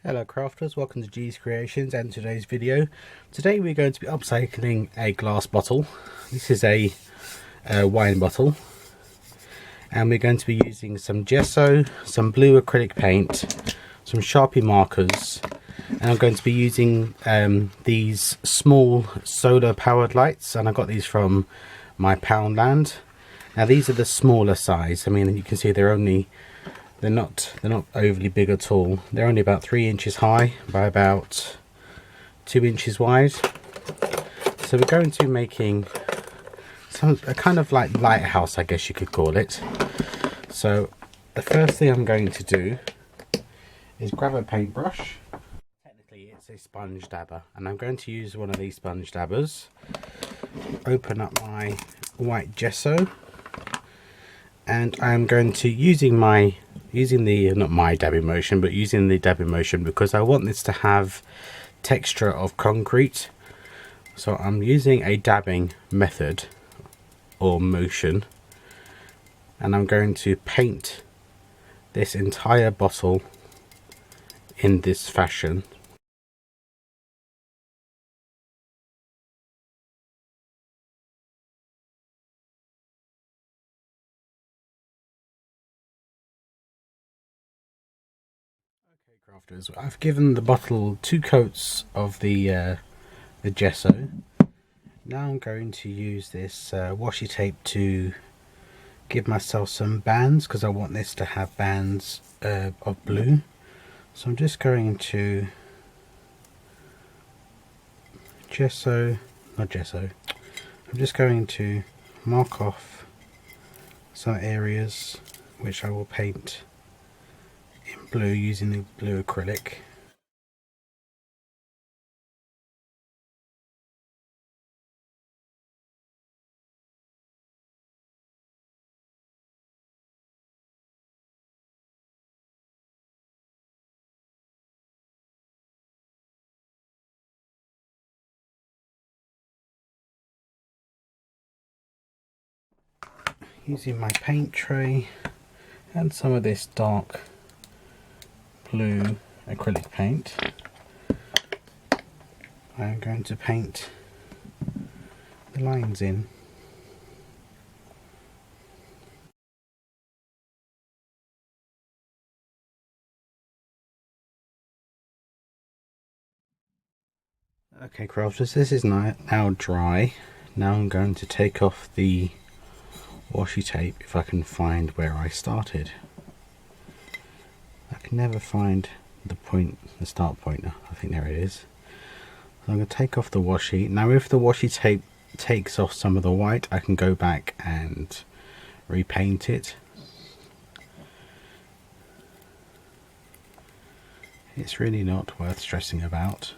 Hello crafters, welcome to G's Creations and today's video. Today we're going to be upcycling a glass bottle. This is a wine bottle and we're going to be using some gesso, some blue acrylic paint, some Sharpie markers, and I'm going to be using these small solar powered lights, and I got these from my Poundland. Now these are the smaller size. I mean, you can see they're not overly big at all. They're only about 3 inches high by about 2 inches wide. So we're going to be making a kind of like lighthouse, I guess you could call it. So the first thing I'm going to do is grab a paintbrush. Technically it's a sponge dabber, and I'm going to use one of these sponge dabbers. Open up my white gesso, and I'm going to using the not my dabbing motion, but using the dabbing motion because I want this to have texture of concrete. So I'm using a dabbing method or motion, and I'm going to paint this entire bottle in this fashion. Crafters, I've given the bottle 2 coats of the gesso. Now I'm going to use this washi tape to give myself some bands, because I want this to have bands of blue. So I'm just going to I'm just going to mark off some areas which I will paint in blue using the blue acrylic. Using my paint tray and some of this dark blue acrylic paint, I'm going to paint the lines in. Okay crafters, this is now dry. Now I'm going to take off the washi tape if I can find where I started. I can never find the start point. I think there it is. So I'm going to take off the washi. Now if the washi tape takes off some of the white, I can go back and repaint it. It's really not worth stressing about.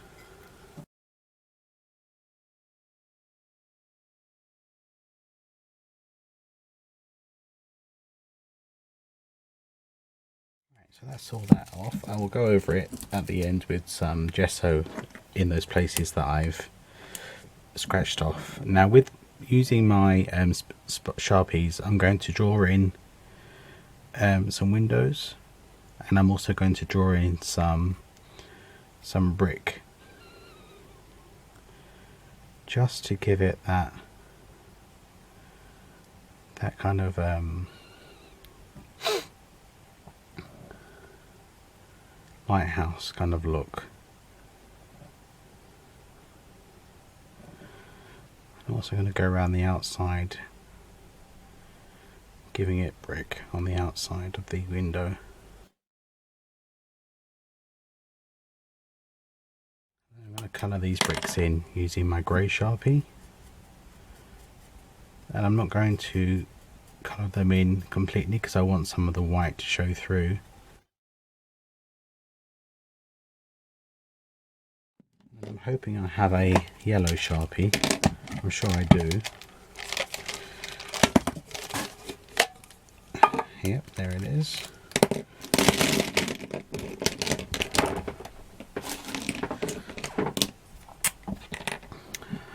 So that's all that off. I will go over it at the end with some gesso in those places that I've scratched off. Now with using my Sharpies, I'm going to draw in some windows, and I'm also going to draw in some brick, just to give it that kind of lighthouse kind of look. I'm also going to go around the outside, giving it brick on the outside of the window. I'm going to colour these bricks in using my grey Sharpie, and I'm not going to colour them in completely because I want some of the white to show through. I'm hoping I have a yellow Sharpie. I'm sure I do. Yep, there it is.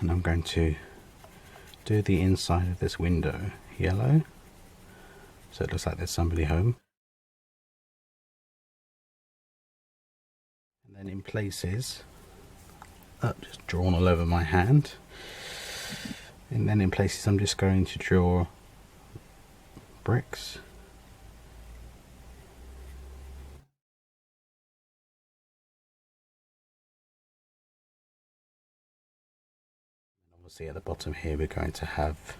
And I'm going to do the inside of this window yellow, so it looks like there's somebody home. then in places, just drawn all over my hand, and then in places I'm just going to draw bricks. And obviously at the bottom here we're going to have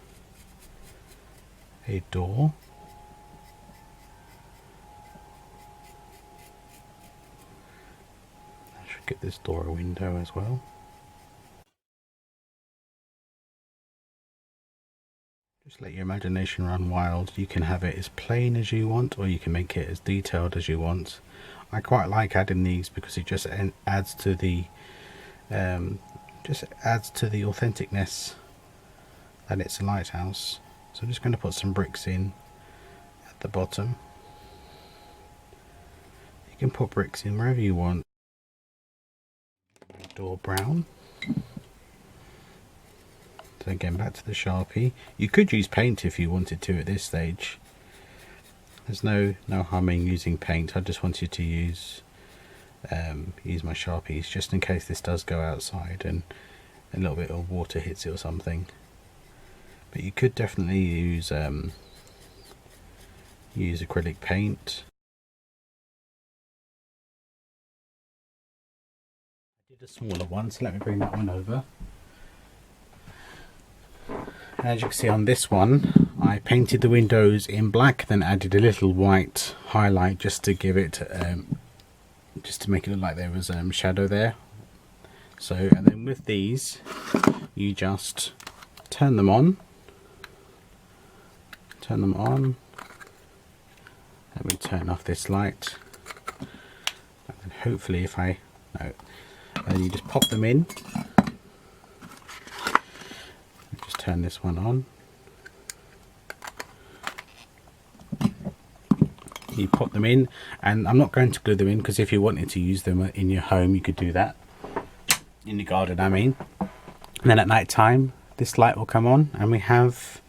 a door. I should give this door a window as well. Just let your imagination run wild. You can have it as plain as you want, or you can make it as detailed as you want. I quite like adding these because it just adds to the authenticness that it's a lighthouse. So I'm just going to put some bricks in at the bottom. You can put bricks in wherever you want. Door brown. So again, back to the Sharpie. You could use paint if you wanted to at this stage. There's no harm in using paint. I just wanted to use my Sharpies just in case this does go outside and a little bit of water hits it or something. But you could definitely use acrylic paint. I did a smaller one, so let me bring that one over. As you can see on this one, I painted the windows in black, then added a little white highlight just to give it, just to make it look like there was shadow there. So, and then with these, you just turn them on. Let me turn off this light. And hopefully, and you just pop them in. Turn this one on. You pop them in, and I'm not going to glue them in because if you wanted to use them in your home you could do that, in your garden I mean. And then at night time this light will come on and we have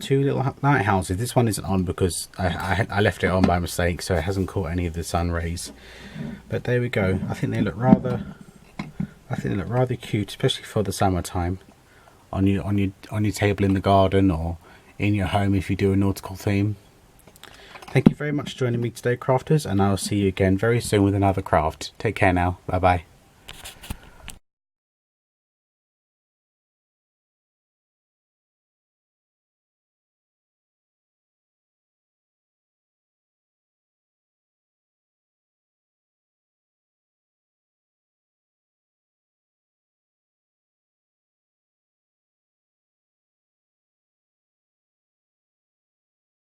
two little lighthouses. This one isn't on because I left it on by mistake, so it hasn't caught any of the sun rays, but there we go. I think they look rather cute, especially for the summertime. On your table in the garden or in your home if you do a nautical theme. Thank you very much for joining me today, crafters, and I'll see you again very soon with another craft. Take care now. Bye bye.